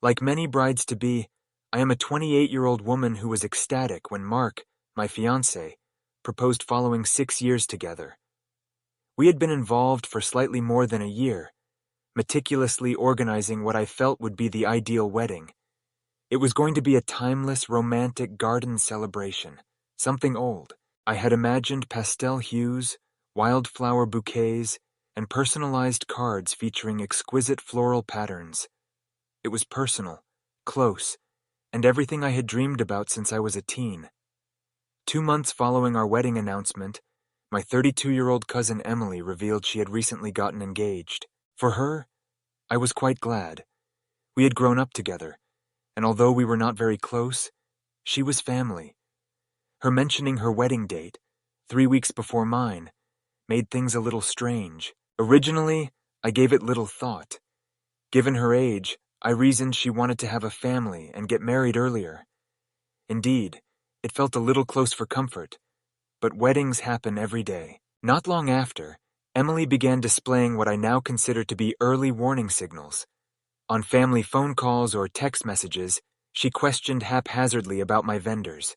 Like many brides-to-be, I am a 28-year-old woman who was ecstatic when Mark, my fiancé, proposed following 6 years together. We had been involved for slightly more than a year, meticulously organizing what I felt would be the ideal wedding. It was going to be a timeless, romantic garden celebration, something old. I had imagined pastel hues, wildflower bouquets, and personalized cards featuring exquisite floral patterns. It was personal, close, and everything I had dreamed about since I was a teen. 2 months following our wedding announcement, my 32-year-old cousin Emily revealed she had recently gotten engaged. For her, I was quite glad. We had grown up together, and although we were not very close, she was family. Her mentioning her wedding date, 3 weeks before mine, made things a little strange. Originally, I gave it little thought. Given her age, I reasoned she wanted to have a family and get married earlier. Indeed, it felt a little close for comfort, but weddings happen every day. Not long after, Emily began displaying what I now consider to be early warning signals. On family phone calls or text messages, she questioned haphazardly about my vendors.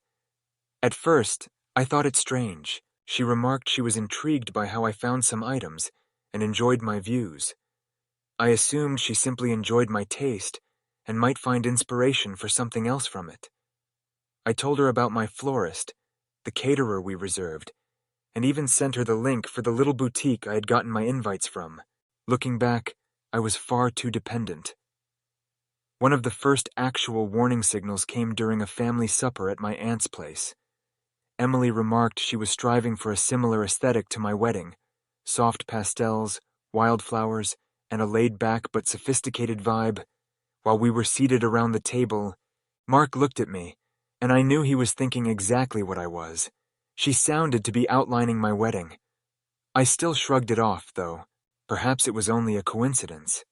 At first, I thought it strange. She remarked she was intrigued by how I found some items and enjoyed my views. I assumed she simply enjoyed my taste and might find inspiration for something else from it. I told her about my florist, the caterer we reserved, and even sent her the link for the little boutique I had gotten my invites from. Looking back, I was far too dependent. One of the first actual warning signals came during a family supper at my aunt's place. Emily remarked she was striving for a similar aesthetic to my wedding: soft pastels, wildflowers, and a laid-back but sophisticated vibe. While we were seated around the table, Mark looked at me, and I knew he was thinking exactly what I was. She sounded to be outlining my wedding. I still shrugged it off, though. Perhaps it was only a coincidence.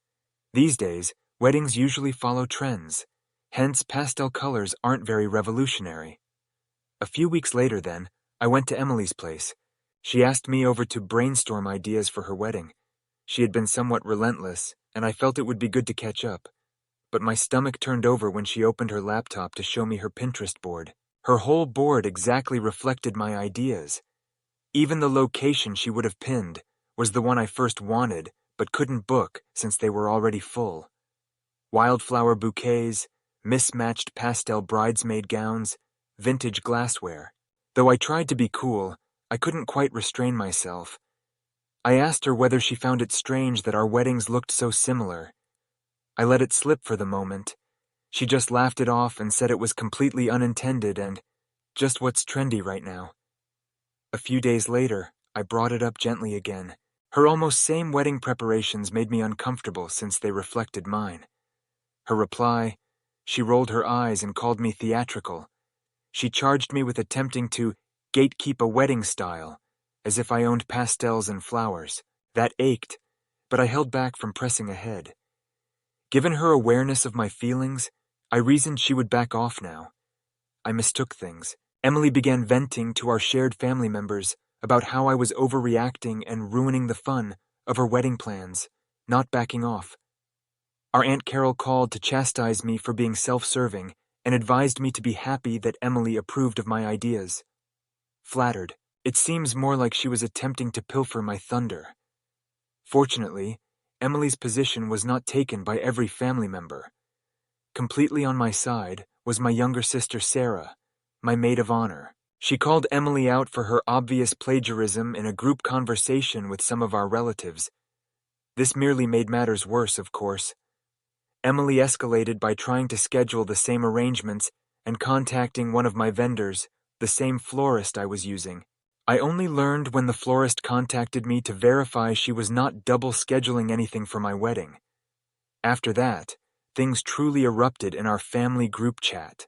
These days, weddings usually follow trends. Hence, pastel colors aren't very revolutionary. A few weeks later, then, I went to Emily's place. She asked me over to brainstorm ideas for her wedding. She had been somewhat relentless, and I felt it would be good to catch up. But my stomach turned over when she opened her laptop to show me her Pinterest board. Her whole board exactly reflected my ideas. Even the location she would have pinned was the one I first wanted, but couldn't book since they were already full. Wildflower bouquets, mismatched pastel bridesmaid gowns, vintage glassware. Though I tried to be cool, I couldn't quite restrain myself. I asked her whether she found it strange that our weddings looked so similar. I let it slip for the moment. She just laughed it off and said it was completely unintended and just what's trendy right now. A few days later, I brought it up gently again. Her almost same wedding preparations made me uncomfortable since they reflected mine. Her reply: she rolled her eyes and called me theatrical. She charged me with attempting to gatekeep a wedding style, as if I owned pastels and flowers. That ached, but I held back from pressing ahead. Given her awareness of my feelings, I reasoned she would back off now. I mistook things. Emily began venting to our shared family members about how I was overreacting and ruining the fun of her wedding plans, not backing off. Our Aunt Carol called to chastise me for being self-serving and advised me to be happy that Emily approved of my ideas. Flattered, it seems more like she was attempting to pilfer my thunder. Fortunately, Emily's position was not taken by every family member. Completely on my side was my younger sister Sarah, my maid of honor. She called Emily out for her obvious plagiarism in a group conversation with some of our relatives. This merely made matters worse, of course. Emily escalated by trying to schedule the same arrangements and contacting one of my vendors, the same florist I was using. I only learned when the florist contacted me to verify she was not double scheduling anything for my wedding. After that, things truly erupted in our family group chat.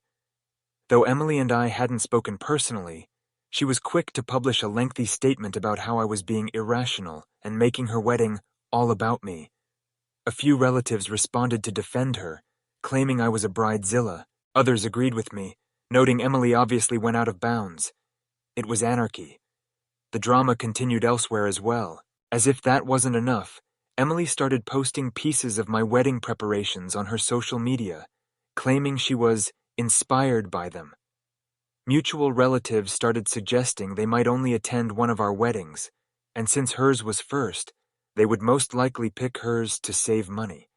Though Emily and I hadn't spoken personally, she was quick to publish a lengthy statement about how I was being irrational and making her wedding all about me. A few relatives responded to defend her, claiming I was a bridezilla. Others agreed with me, noting Emily obviously went out of bounds. It was anarchy. The drama continued elsewhere as well. As if that wasn't enough, Emily started posting pieces of my wedding preparations on her social media, claiming she was inspired by them. Mutual relatives started suggesting they might only attend one of our weddings, and since hers was first, they would most likely pick hers to save money.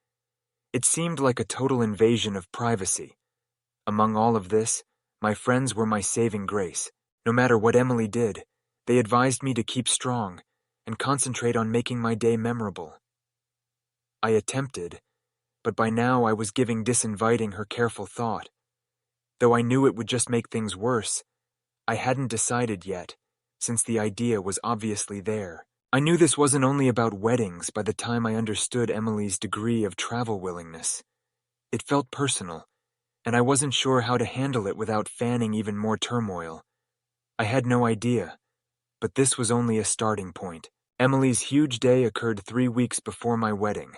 It seemed like a total invasion of privacy. Among all of this, my friends were my saving grace. No matter what Emily did, they advised me to keep strong and concentrate on making my day memorable. I attempted, but by now I was giving disinviting her careful thought. Though I knew it would just make things worse, I hadn't decided yet, since the idea was obviously there. I knew this wasn't only about weddings by the time I understood Emily's degree of travel willingness. It felt personal, and I wasn't sure how to handle it without fanning even more turmoil. I had no idea, but this was only a starting point. Emily's huge day occurred 3 weeks before my wedding.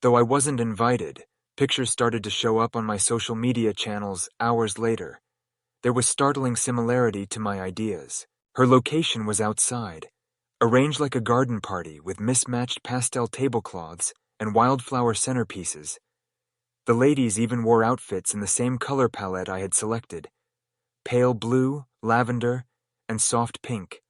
Though I wasn't invited, pictures started to show up on my social media channels hours later. There was startling similarity to my ideas. Her location was outside, arranged like a garden party with mismatched pastel tablecloths and wildflower centerpieces. The ladies even wore outfits in the same color palette I had selected: pale blue, lavender, and soft pink.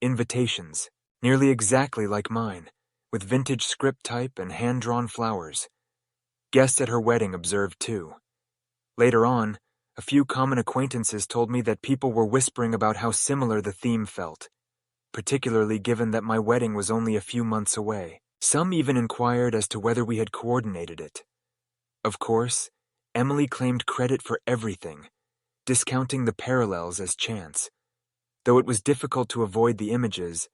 Invitations, nearly exactly like mine, with vintage script type and hand-drawn flowers. Guests at her wedding observed too. Later on, a few common acquaintances told me that people were whispering about how similar the theme felt, particularly given that my wedding was only a few months away. Some even inquired as to whether we had coordinated it. Of course, Emily claimed credit for everything, discounting the parallels as chance. Though it was difficult to avoid the images,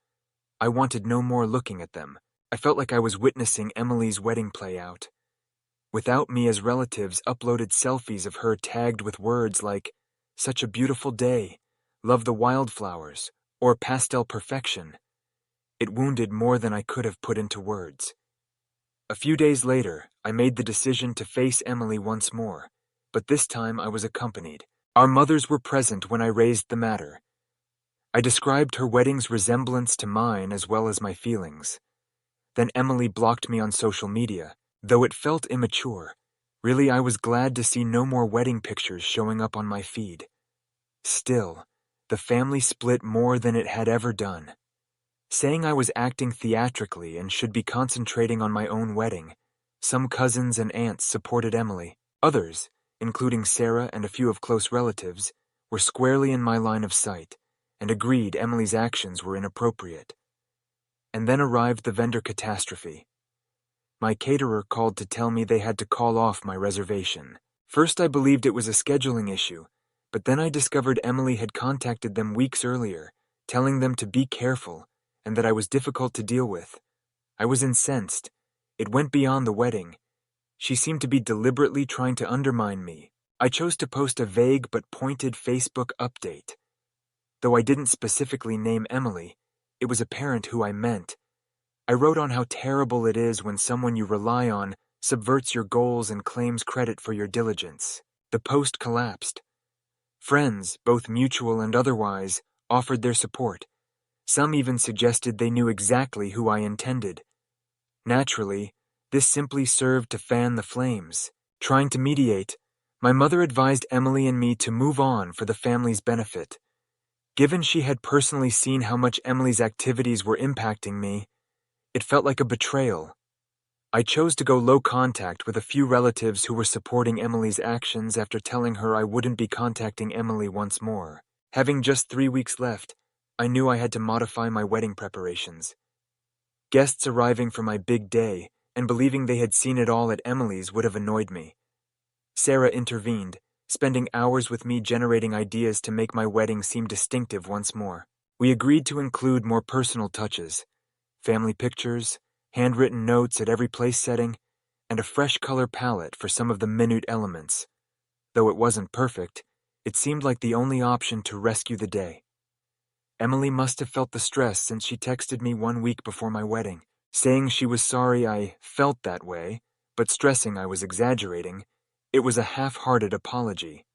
I wanted no more looking at them. I felt like I was witnessing Emily's wedding play out. Without me as relatives uploaded selfies of her tagged with words like, "Such a beautiful day," "Love the wildflowers," or "Pastel perfection." It wounded more than I could have put into words. A few days later, I made the decision to face Emily once more, but this time I was accompanied. Our mothers were present when I raised the matter. I described her wedding's resemblance to mine as well as my feelings. Then Emily blocked me on social media, though it felt immature. Really, I was glad to see no more wedding pictures showing up on my feed. Still, the family split more than it had ever done. Saying I was acting theatrically and should be concentrating on my own wedding, some cousins and aunts supported Emily. Others, including Sarah and a few of close relatives, were squarely in my line of sight and agreed Emily's actions were inappropriate. And then arrived the vendor catastrophe. My caterer called to tell me they had to call off my reservation. First I believed it was a scheduling issue, but then I discovered Emily had contacted them weeks earlier, telling them to be careful and that I was difficult to deal with. I was incensed. It went beyond the wedding. She seemed to be deliberately trying to undermine me. I chose to post a vague but pointed Facebook update. Though I didn't specifically name Emily, it was apparent who I meant. I wrote on how terrible it is when someone you rely on subverts your goals and claims credit for your diligence. The post collapsed. Friends, both mutual and otherwise, offered their support. Some even suggested they knew exactly who I intended. Naturally, this simply served to fan the flames. Trying to mediate, my mother advised Emily and me to move on for the family's benefit. Given she had personally seen how much Emily's activities were impacting me, it felt like a betrayal. I chose to go low contact with a few relatives who were supporting Emily's actions after telling her I wouldn't be contacting Emily once more. Having just 3 weeks left, I knew I had to modify my wedding preparations. Guests arriving for my big day and believing they had seen it all at Emily's would have annoyed me. Sarah intervened, spending hours with me generating ideas to make my wedding seem distinctive once more. We agreed to include more personal touches: family pictures, handwritten notes at every place setting, and a fresh color palette for some of the minute elements. Though it wasn't perfect, it seemed like the only option to rescue the day. Emily must have felt the stress since she texted me 1 week before my wedding, saying she was sorry I felt that way, but stressing I was exaggerating. It was a half-hearted apology.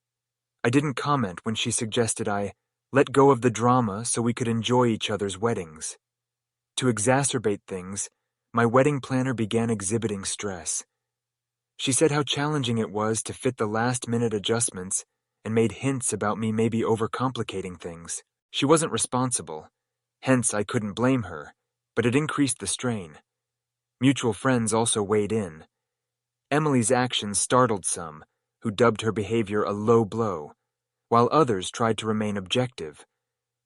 I didn't comment when she suggested I let go of the drama so we could enjoy each other's weddings. To exacerbate things, my wedding planner began exhibiting stress. She said how challenging it was to fit the last-minute adjustments and made hints about me maybe overcomplicating things. She wasn't responsible, hence I couldn't blame her, but it increased the strain. Mutual friends also weighed in. Emily's actions startled some, who dubbed her behavior a low blow, while others tried to remain objective,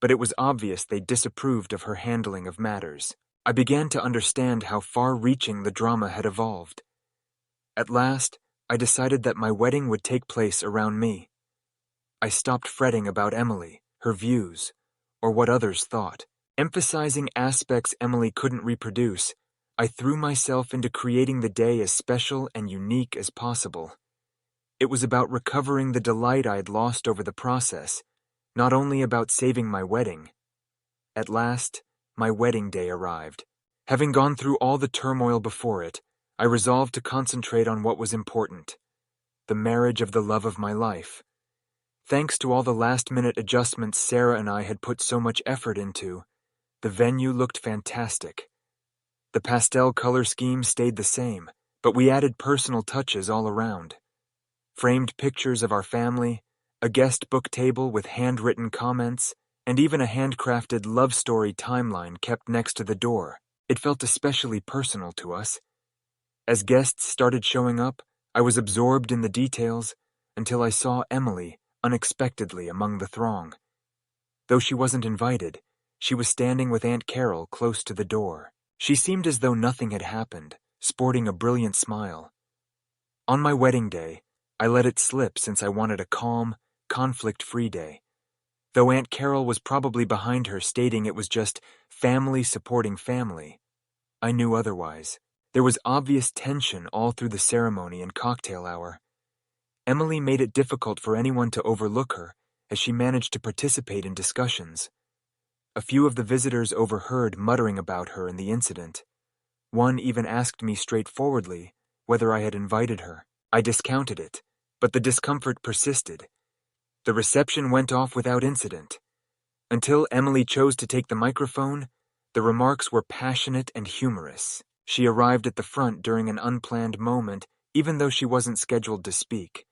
but it was obvious they disapproved of her handling of matters. I began to understand how far-reaching the drama had evolved. At last, I decided that my wedding would take place around me. I stopped fretting about Emily, her views, or what others thought. Emphasizing aspects Emily couldn't reproduce, I threw myself into creating the day as special and unique as possible. It was about recovering the delight I'd lost over the process, not only about saving my wedding. At last, my wedding day arrived. Having gone through all the turmoil before it, I resolved to concentrate on what was important: the marriage of the love of my life. Thanks to all the last-minute adjustments Sarah and I had put so much effort into, the venue looked fantastic. The pastel color scheme stayed the same, but we added personal touches all around. Framed pictures of our family, a guest book table with handwritten comments, and even a handcrafted love story timeline kept next to the door. It felt especially personal to us. As guests started showing up, I was absorbed in the details until I saw Emily unexpectedly among the throng. Though she wasn't invited, she was standing with Aunt Carol close to the door. She seemed as though nothing had happened, sporting a brilliant smile. On my wedding day, I let it slip since I wanted a calm, conflict-free day. Though Aunt Carol was probably behind her stating it was just family supporting family, I knew otherwise. There was obvious tension all through the ceremony and cocktail hour. Emily made it difficult for anyone to overlook her as she managed to participate in discussions. A few of the visitors overheard muttering about her and the incident. One even asked me straightforwardly whether I had invited her. I discounted it, but the discomfort persisted. The reception went off without incident. Until Emily chose to take the microphone, the remarks were passionate and humorous. She arrived at the front during an unplanned moment, even though she wasn't scheduled to speak.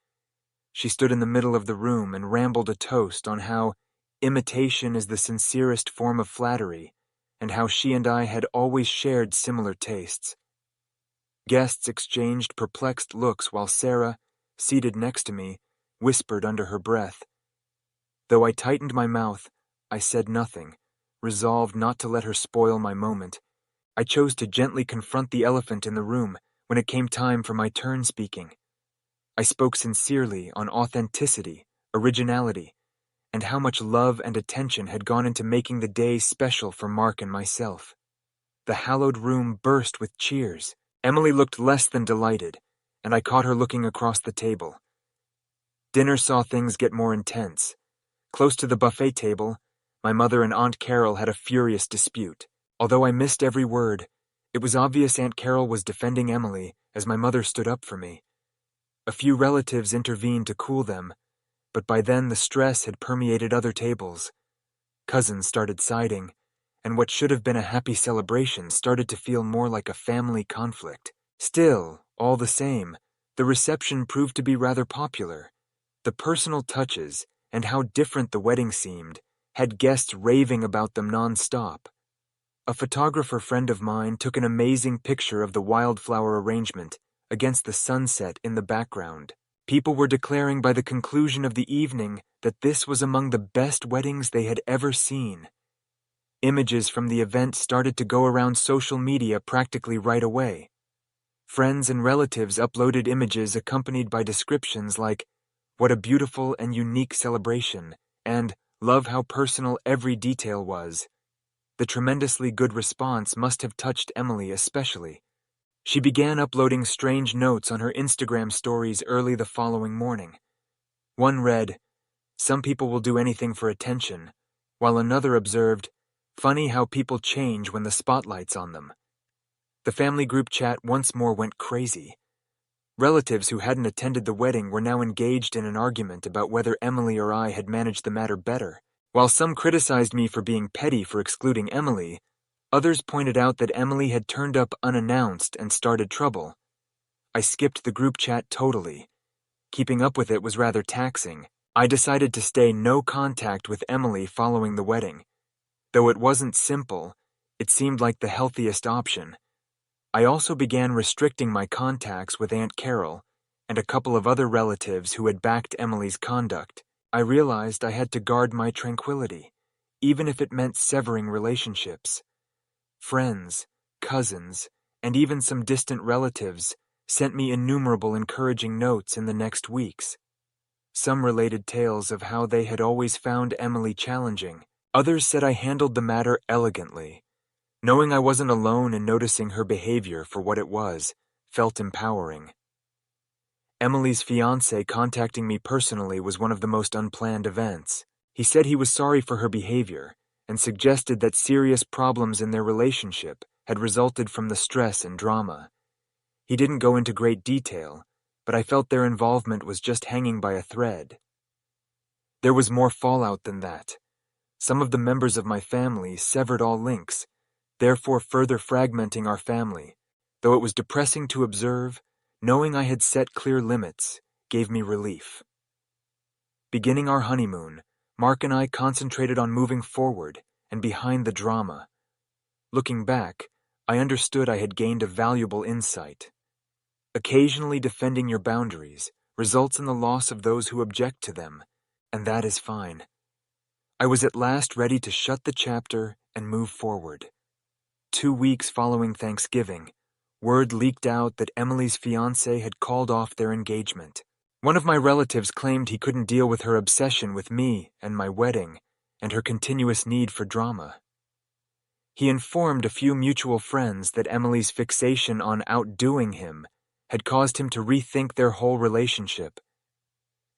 She stood in the middle of the room and rambled a toast on how imitation is the sincerest form of flattery, and how she and I had always shared similar tastes. Guests exchanged perplexed looks while Sarah, seated next to me, whispered under her breath. Though I tightened my mouth, I said nothing, resolved not to let her spoil my moment. I chose to gently confront the elephant in the room when it came time for my turn speaking. I spoke sincerely on authenticity, originality, and how much love and attention had gone into making the day special for Mark and myself. The hallowed room burst with cheers. Emily looked less than delighted, and I caught her looking across the table. Dinner saw things get more intense. Close to the buffet table, my mother and Aunt Carol had a furious dispute. Although I missed every word, it was obvious Aunt Carol was defending Emily as my mother stood up for me. A few relatives intervened to cool them, but by then the stress had permeated other tables. Cousins started siding, and what should have been a happy celebration started to feel more like a family conflict. Still, all the same, the reception proved to be rather popular. The personal touches, and how different the wedding seemed, had guests raving about them non-stop. A photographer friend of mine took an amazing picture of the wildflower arrangement against the sunset in the background. People were declaring by the conclusion of the evening that this was among the best weddings they had ever seen. Images from the event started to go around social media practically right away. Friends and relatives uploaded images accompanied by descriptions like, "What a beautiful and unique celebration," and "Love how personal every detail was." The tremendously good response must have touched Emily especially. She began uploading strange notes on her Instagram stories early the following morning. One read, "Some people will do anything for attention," while another observed, "Funny how people change when the spotlight's on them." The family group chat once more went crazy. Relatives who hadn't attended the wedding were now engaged in an argument about whether Emily or I had managed the matter better. While some criticized me for being petty for excluding Emily, others pointed out that Emily had turned up unannounced and started trouble. I skipped the group chat totally. Keeping up with it was rather taxing. I decided to stay no contact with Emily following the wedding. Though it wasn't simple, it seemed like the healthiest option. I also began restricting my contacts with Aunt Carol and a couple of other relatives who had backed Emily's conduct. I realized I had to guard my tranquility, even if it meant severing relationships. Friends, cousins, and even some distant relatives sent me innumerable encouraging notes in the next weeks. Some related tales of how they had always found Emily challenging. Others said I handled the matter elegantly. Knowing I wasn't alone in noticing her behavior for what it was felt empowering. Emily's fiancé contacting me personally was one of the most unplanned events. He said he was sorry for her behavior and suggested that serious problems in their relationship had resulted from the stress and drama. He didn't go into great detail, but I felt their involvement was just hanging by a thread. There was more fallout than that. Some of the members of my family severed all links, therefore further fragmenting our family. Though it was depressing to observe, knowing I had set clear limits gave me relief. Beginning our honeymoon, Mark and I concentrated on moving forward and behind the drama. Looking back, I understood I had gained a valuable insight. Occasionally defending your boundaries results in the loss of those who object to them, and that is fine. I was at last ready to shut the chapter and move forward. 2 weeks following Thanksgiving, word leaked out that Emily's fiancé had called off their engagement. One of my relatives claimed he couldn't deal with her obsession with me and my wedding, and her continuous need for drama. He informed a few mutual friends that Emily's fixation on outdoing him had caused him to rethink their whole relationship.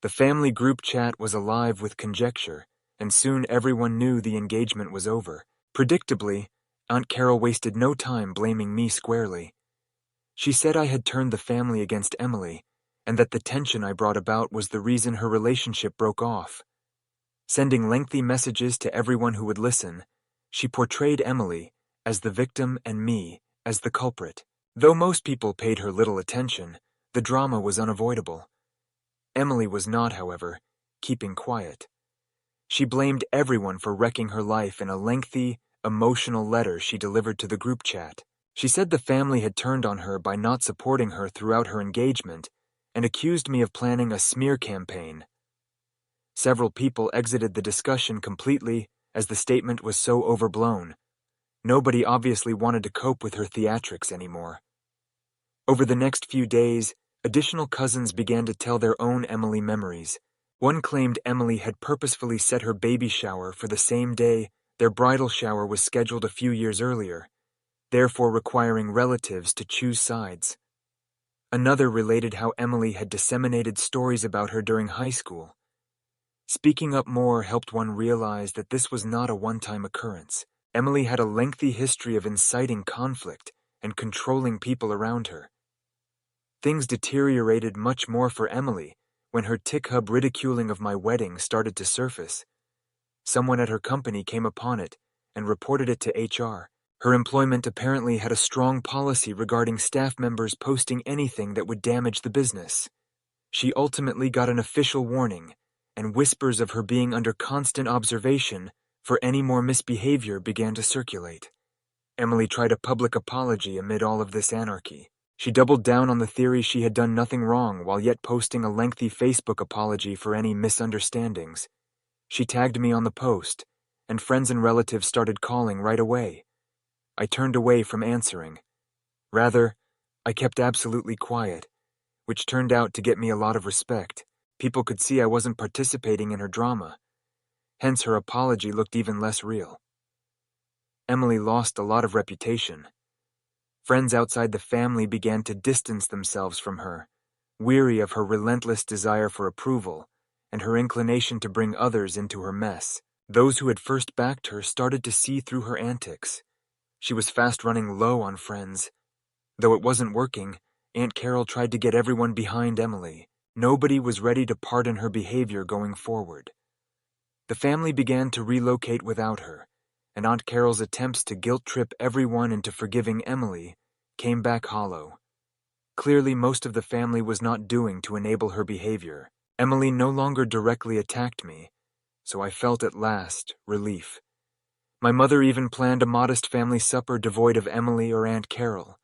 The family group chat was alive with conjecture, and soon everyone knew the engagement was over. Predictably, Aunt Carol wasted no time blaming me squarely. She said I had turned the family against Emily, and that the tension I brought about was the reason her relationship broke off. Sending lengthy messages to everyone who would listen, she portrayed Emily as the victim and me as the culprit. Though most people paid her little attention, the drama was unavoidable. Emily was not, however, keeping quiet. She blamed everyone for wrecking her life in a lengthy, emotional letter she delivered to the group chat. She said the family had turned on her by not supporting her throughout her engagement and accused me of planning a smear campaign. Several people exited the discussion completely as the statement was so overblown. Nobody obviously wanted to cope with her theatrics anymore. Over the next few days, additional cousins began to tell their own Emily memories. One claimed Emily had purposefully set her baby shower for the same day their bridal shower was scheduled a few years earlier, therefore requiring relatives to choose sides. Another related how Emily had disseminated stories about her during high school. Speaking up more helped one realize that this was not a one-time occurrence. Emily had a lengthy history of inciting conflict and controlling people around her. Things deteriorated much more for Emily when her TikHub ridiculing of my wedding started to surface. Someone at her company came upon it and reported it to HR. Her employment apparently had a strong policy regarding staff members posting anything that would damage the business. She ultimately got an official warning, and whispers of her being under constant observation for any more misbehavior began to circulate. Emily tried a public apology amid all of this anarchy. She doubled down on the theory she had done nothing wrong while yet posting a lengthy Facebook apology for any misunderstandings. She tagged me on the post, and friends and relatives started calling right away. I turned away from answering. Rather, I kept absolutely quiet, which turned out to get me a lot of respect. People could see I wasn't participating in her drama. Hence her apology looked even less real. Emily lost a lot of reputation. Friends outside the family began to distance themselves from her, weary of her relentless desire for approval and her inclination to bring others into her mess. Those who had first backed her started to see through her antics. She was fast running low on friends. Though it wasn't working, Aunt Carol tried to get everyone behind Emily. Nobody was ready to pardon her behavior going forward. The family began to relocate without her, and Aunt Carol's attempts to guilt-trip everyone into forgiving Emily came back hollow. clearly most of the family was not doing to enable her behavior. Emily no longer directly attacked me, so I felt at last relief. My mother even planned a modest family supper devoid of Emily or Aunt Carol.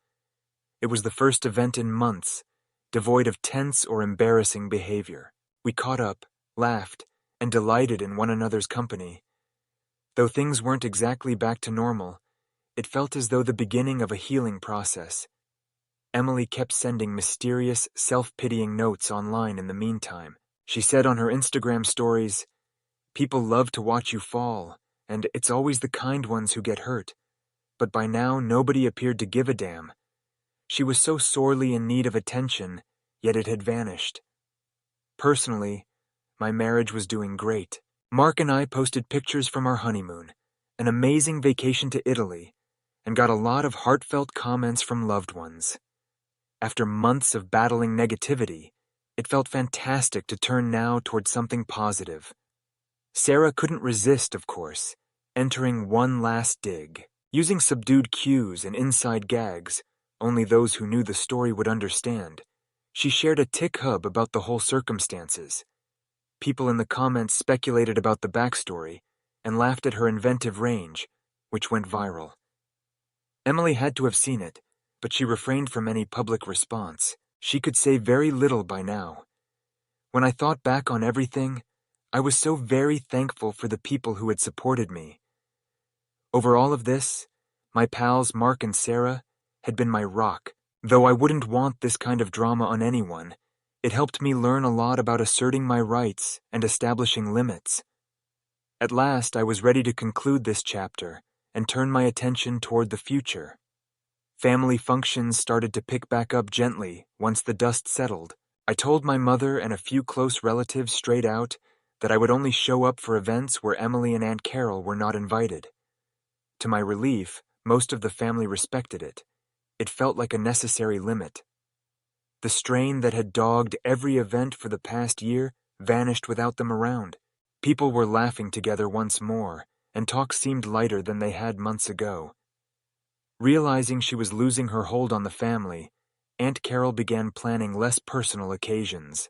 It was the first event in months, devoid of tense or embarrassing behavior. We caught up, laughed, and delighted in one another's company. Though things weren't exactly back to normal, it felt as though the beginning of a healing process. Emily kept sending mysterious, self-pitying notes online in the meantime. She said on her Instagram stories, "People love to watch you fall, and it's always the kind ones who get hurt." But by now, nobody appeared to give a damn. She was so sorely in need of attention, yet it had vanished. Personally, my marriage was doing great. Mark and I posted pictures from our honeymoon, an amazing vacation to Italy, and got a lot of heartfelt comments from loved ones. After months of battling negativity, it felt fantastic to turn now towards something positive. Sarah couldn't resist, of course, entering one last dig. Using subdued cues and inside gags, only those who knew the story would understand, she shared a tick hub about the whole circumstances. People in the comments speculated about the backstory and laughed at her inventive range, which went viral. Emily had to have seen it, but she refrained from any public response. She could say very little by now. When I thought back on everything, I was so very thankful for the people who had supported me. Over all of this, my pals Mark and Sarah had been my rock. Though I wouldn't want this kind of drama on anyone, it helped me learn a lot about asserting my rights and establishing limits. At last, I was ready to conclude this chapter and turn my attention toward the future. Family functions started to pick back up gently once the dust settled. I told my mother and a few close relatives straight out that I would only show up for events where Emily and Aunt Carol were not invited. To my relief, most of the family respected it. It felt like a necessary limit. The strain that had dogged every event for the past year vanished without them around. People were laughing together once more, and talk seemed lighter than they had months ago. Realizing she was losing her hold on the family, Aunt Carol began planning less personal occasions.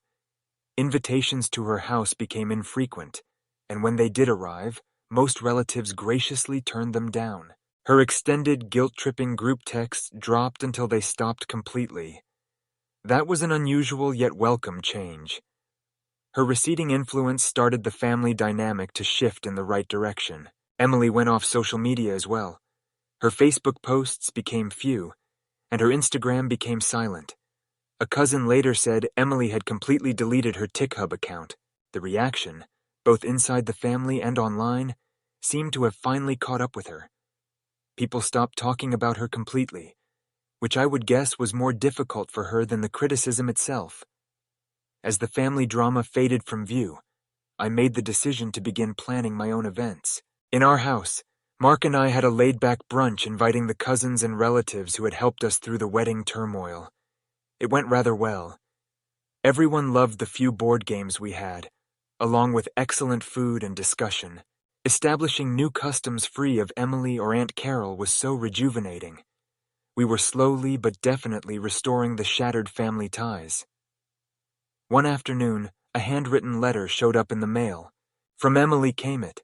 Invitations to her house became infrequent, and when they did arrive, most relatives graciously turned them down. Her extended, guilt-tripping group texts dropped until they stopped completely. That was an unusual yet welcome change. Her receding influence started the family dynamic to shift in the right direction. Emily went off social media as well. Her Facebook posts became few, and her Instagram became silent. A cousin later said Emily had completely deleted her TikHub account. The reaction, both inside the family and online, seemed to have finally caught up with her. People stopped talking about her completely, which I would guess was more difficult for her than the criticism itself. As the family drama faded from view, I made the decision to begin planning my own events. In our house, Mark and I had a laid-back brunch inviting the cousins and relatives who had helped us through the wedding turmoil. It went rather well. Everyone loved the few board games we had, along with excellent food and discussion. Establishing new customs free of Emily or Aunt Carol was so rejuvenating. We were slowly but definitely restoring the shattered family ties. One afternoon, a handwritten letter showed up in the mail. From Emily came it.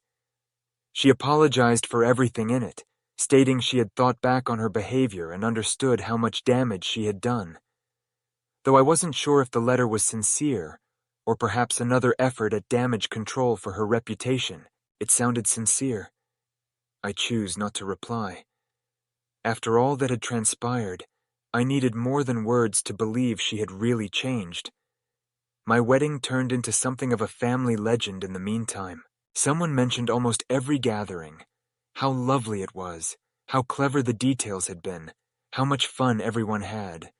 She apologized for everything in it, stating she had thought back on her behavior and understood how much damage she had done. Though I wasn't sure if the letter was sincere, or perhaps another effort at damage control for her reputation, it sounded sincere. I chose not to reply. After all that had transpired, I needed more than words to believe she had really changed. My wedding turned into something of a family legend in the meantime. Someone mentioned almost every gathering. How lovely it was, how clever the details had been, how much fun everyone had.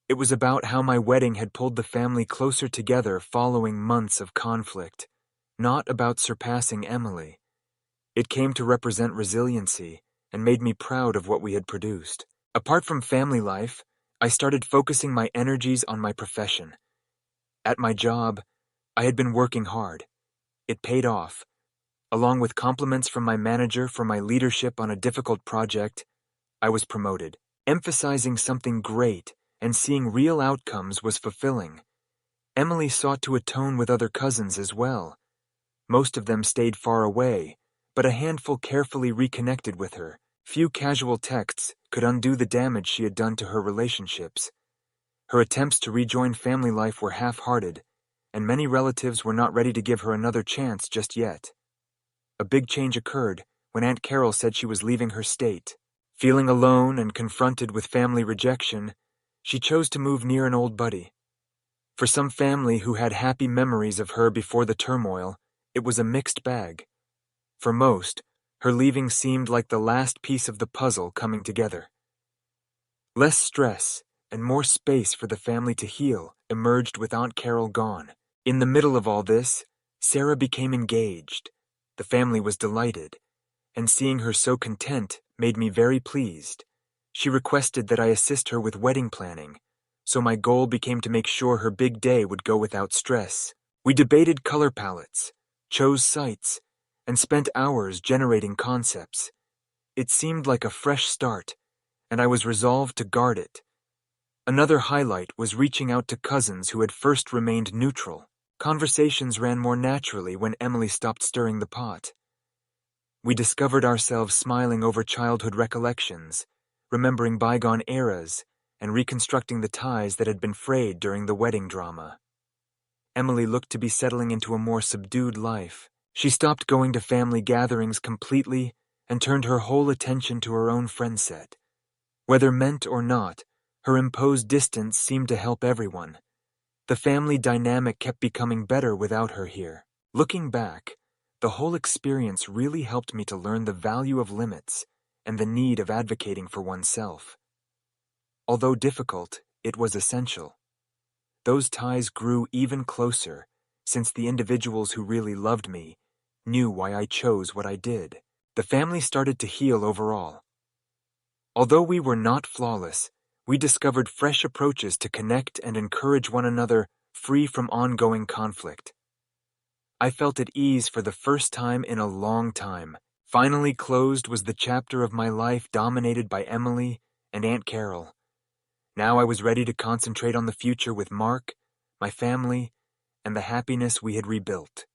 It was about how my wedding had pulled the family closer together following months of conflict, not about surpassing Emily. It came to represent resiliency and made me proud of what we had produced. Apart from family life, I started focusing my energies on my profession. At my job, I had been working hard. It paid off. Along with compliments from my manager for my leadership on a difficult project, I was promoted, emphasizing something great and seeing real outcomes was fulfilling. Emily sought to atone with other cousins as well. Most of them stayed far away, but a handful carefully reconnected with her. Few casual texts could undo the damage she had done to her relationships. Her attempts to rejoin family life were half-hearted, and many relatives were not ready to give her another chance just yet. A big change occurred when Aunt Carol said she was leaving her state. Feeling alone and confronted with family rejection, she chose to move near an old buddy. For some family who had happy memories of her before the turmoil, it was a mixed bag. For most, her leaving seemed like the last piece of the puzzle coming together. Less stress and more space for the family to heal emerged with Aunt Carol gone. In the middle of all this, Sarah became engaged. The family was delighted, and seeing her so content made me very pleased. She requested that I assist her with wedding planning, so my goal became to make sure her big day would go without stress. We debated color palettes, chose sites, and spent hours generating concepts. It seemed like a fresh start, and I was resolved to guard it. Another highlight was reaching out to cousins who had first remained neutral. Conversations ran more naturally when Emily stopped stirring the pot. We discovered ourselves smiling over childhood recollections, remembering bygone eras, and reconstructing the ties that had been frayed during the wedding drama. Emily looked to be settling into a more subdued life. She stopped going to family gatherings completely and turned her whole attention to her own friend set. Whether meant or not, her imposed distance seemed to help everyone. The family dynamic kept becoming better without her here. Looking back, the whole experience really helped me to learn the value of limits and the need of advocating for oneself. Although difficult, it was essential. Those ties grew even closer, since the individuals who really loved me knew why I chose what I did. The family started to heal overall. Although we were not flawless, we discovered fresh approaches to connect and encourage one another, free from ongoing conflict. I felt at ease for the first time in a long time. Finally closed was the chapter of my life dominated by Emily and Aunt Carol. Now I was ready to concentrate on the future with Mark, my family, and the happiness we had rebuilt.